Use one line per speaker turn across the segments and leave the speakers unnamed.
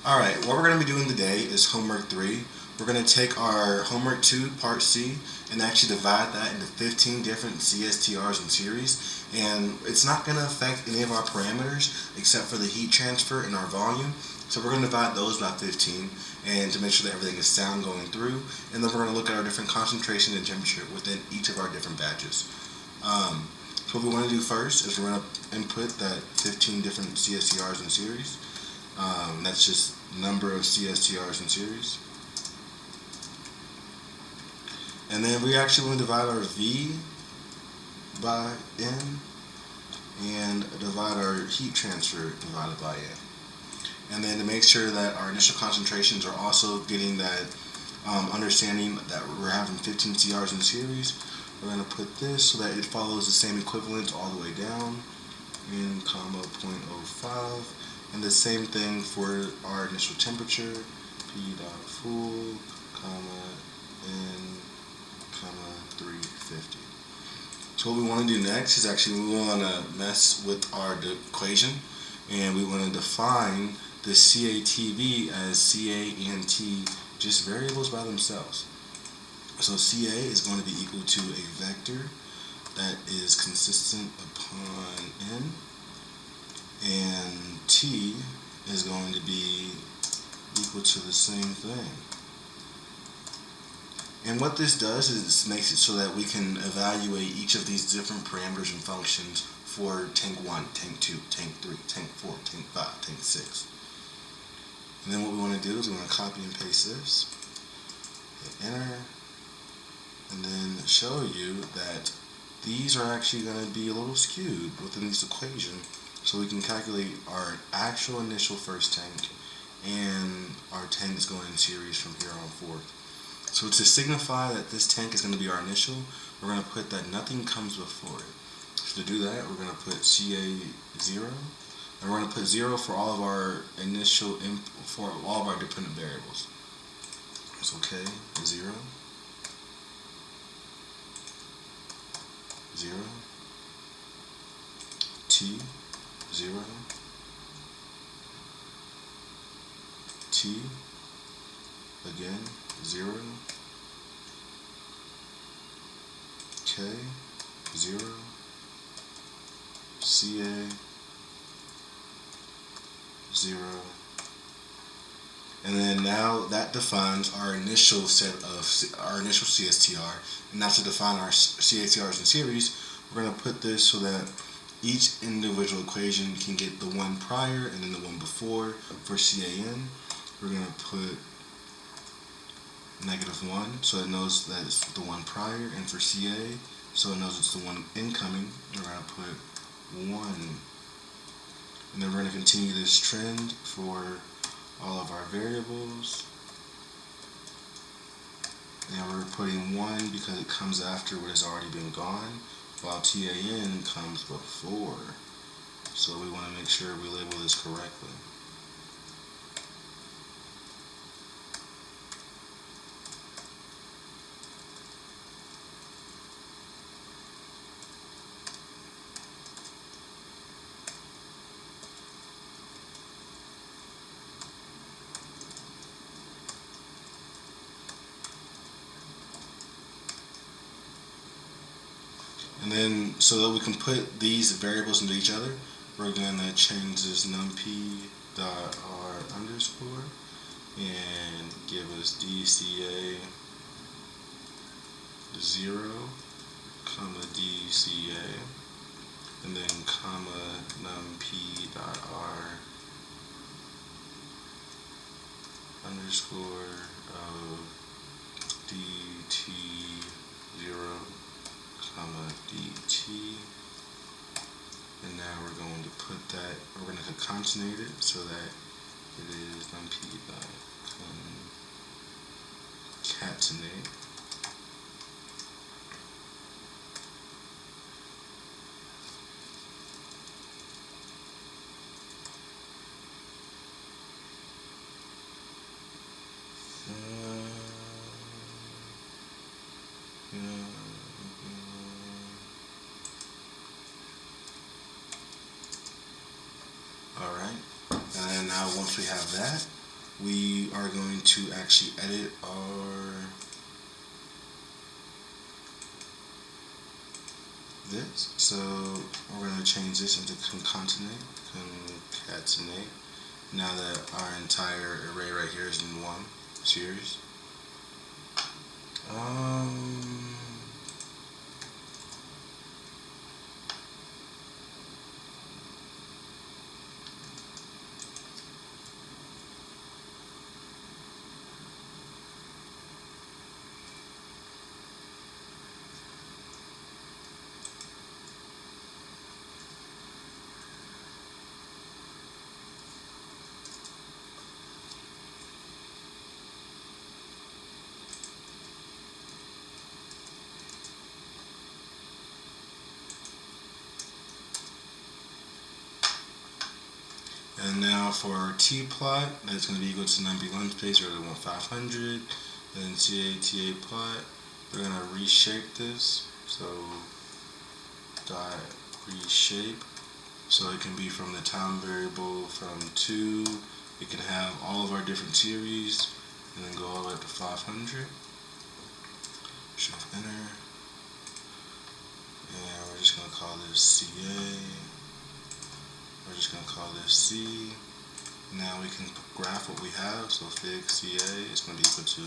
Alright, what we're going to be doing today is homework 3. We're going to take our homework 2 Part C and actually divide that into 15 different CSTRs and series. And it's not going to affect any of our parameters except for the heat transfer and our volume. So we're going to divide those by 15 and to make sure that everything is sound going through. And then we're going to look at our different concentration and temperature within each of our different batches. So what we want to do first is we're going to input that 15 different CSTRs in series. That's just number of CSTRs in series. And then we actually want to divide our V by N and divide our heat transfer divided by N. And then to make sure that our initial concentrations are also getting that understanding that we're having 15 CRs in series, we're going to put this so that it follows the same equivalent all the way down, N, comma, 0.05. And the same thing for our initial temperature, P dot full, comma, N, comma, 350. So what we want to do next is actually we want to mess with our equation, and we want to define the CATV as CA and T just variables by themselves. So CA is going to be equal to a vector that is consistent upon N, and T is going to be equal to the same thing. And what this does is this makes it so that we can evaluate each of these different parameters and functions for tank 1, tank 2, tank 3, tank 4, tank 5, tank 6. And then what we want to do is we want to copy and paste this, hit enter, and then show you that these are actually going to be a little skewed within this equation, so we can calculate our actual initial first tank and our tank is going in series from here on forth. So to signify that this tank is going to be our initial, we're going to put that nothing comes before it. So to do that, we're going to put CA0, and we're going to put 0 for all of our initial, for all of our dependent variables. So K, 0, 0, T, 0, T, again, 0, K, 0, CA, 0, and then now that defines our initial set of our initial CSTR, and now to define our CSTRs in series, we're going to put this so that each individual equation can get the one prior and then the one before. For CAN, we're going to put -1, so it knows that it's the one prior, and for CA, so it knows it's the one incoming, we're going to put 1. And then we're going to continue this trend for all of our variables. And we're putting 1 because it comes after what has already been gone, while TAN comes before. So we want to make sure we label this correctly. And then, so that we can put these variables into each other, we're going to change this numpy.r underscore and give us dca 0, comma dca, and then comma numpy.r underscore of dt0, comma dt, and now we're going to put that, we're going to concatenate it so that it is numpy.concatenate. Alright, and now once we have that, we are going to actually edit our this. So we're going to change this into concatenate. Now that our entire array right here is in one series. And now for our T plot, that's going to be equal to 9B length space, or 500. Then CA plot, we're going to reshape this. So dot reshape. So it can be from the time variable from 2. It can have all of our different series, and then go all the way up to 500. Shift enter. And we're just going to call this CA. We're just going to call this C. Now we can graph what we have. So fig CA is going to be equal to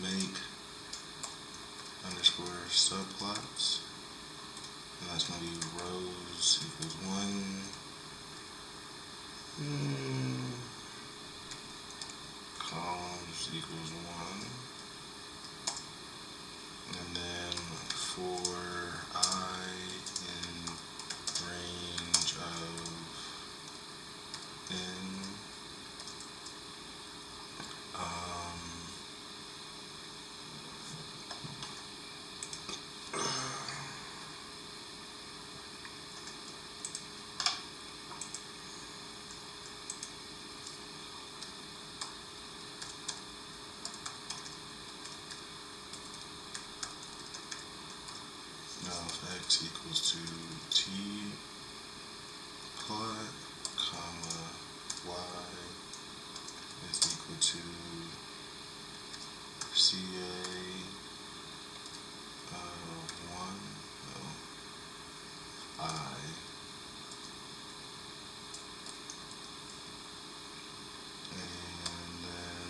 make underscore subplots. And that's going to be rows equals 1. Columns equals 1. And then for I in range of n, of x equals to t plot, comma, y is equal to CA of 1, no, I, and then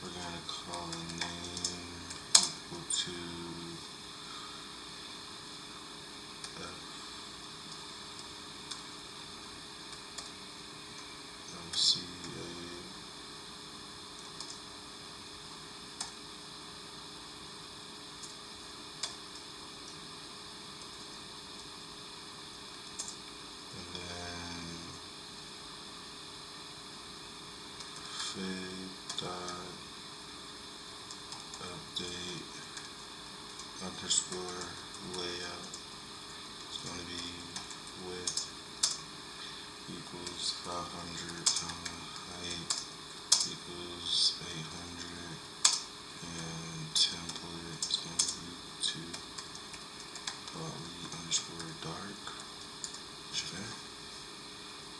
we're going to call the name equal to CA. And then fig dot update underscore layout is going to be width equals 500, height equals 800, and template is going to be to poly underscore dark.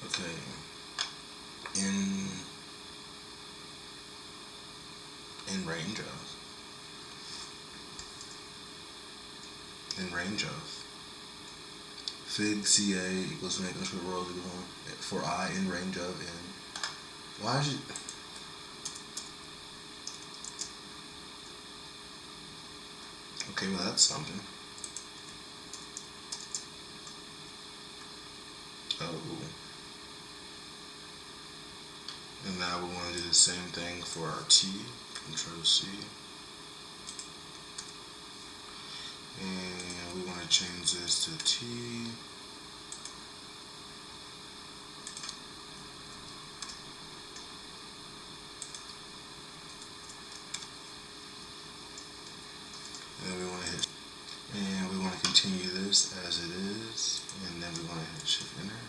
Okay. In range of fig CA equals make underscore rows equals 1 for I in range of n. Why is it? Okay, well that's something. Oh. And now we want to do the same thing for our T. Control C. And we want to change this to T. And we want to hit, and we want to continue this as it is, and then we want to hit Shift Enter.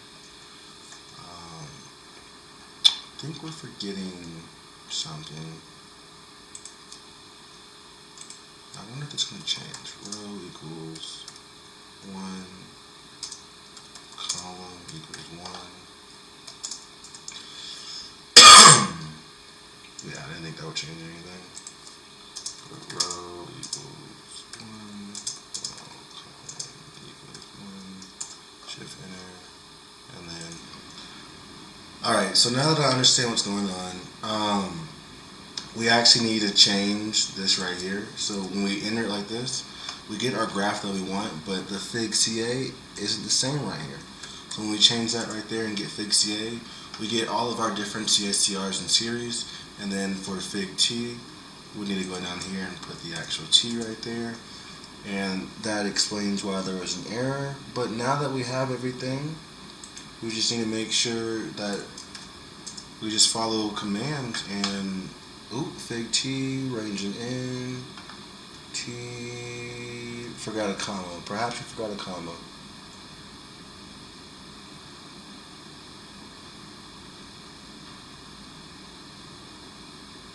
I think we're forgetting something. I wonder if it's going to change. Row equals 1, column equals 1. Yeah, I didn't think that would change anything. Put row equals 1, row column equals 1, shift enter, and then. Alright, so now that I understand what's going on, we actually need to change this right here. So when we enter it like this, we get our graph that we want, but the fig CA isn't the same right here. So when we change that right there and get fig CA, we get all of our different CSTRs in series, and then for fig T, we need to go down here and put the actual T right there, and that explains why there was an error. But now that we have everything, we just need to make sure that we just follow commands and fig T, ranging in, T, forgot a comma. Perhaps you forgot a comma.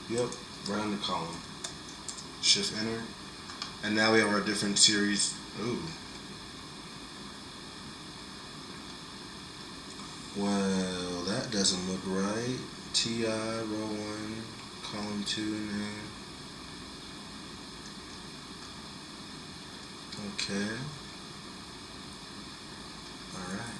Yep, right on the column. Shift enter. And now we have our different series. Ooh. Well, that doesn't look right. TI, row 1, column 2, name. Okay. Alright.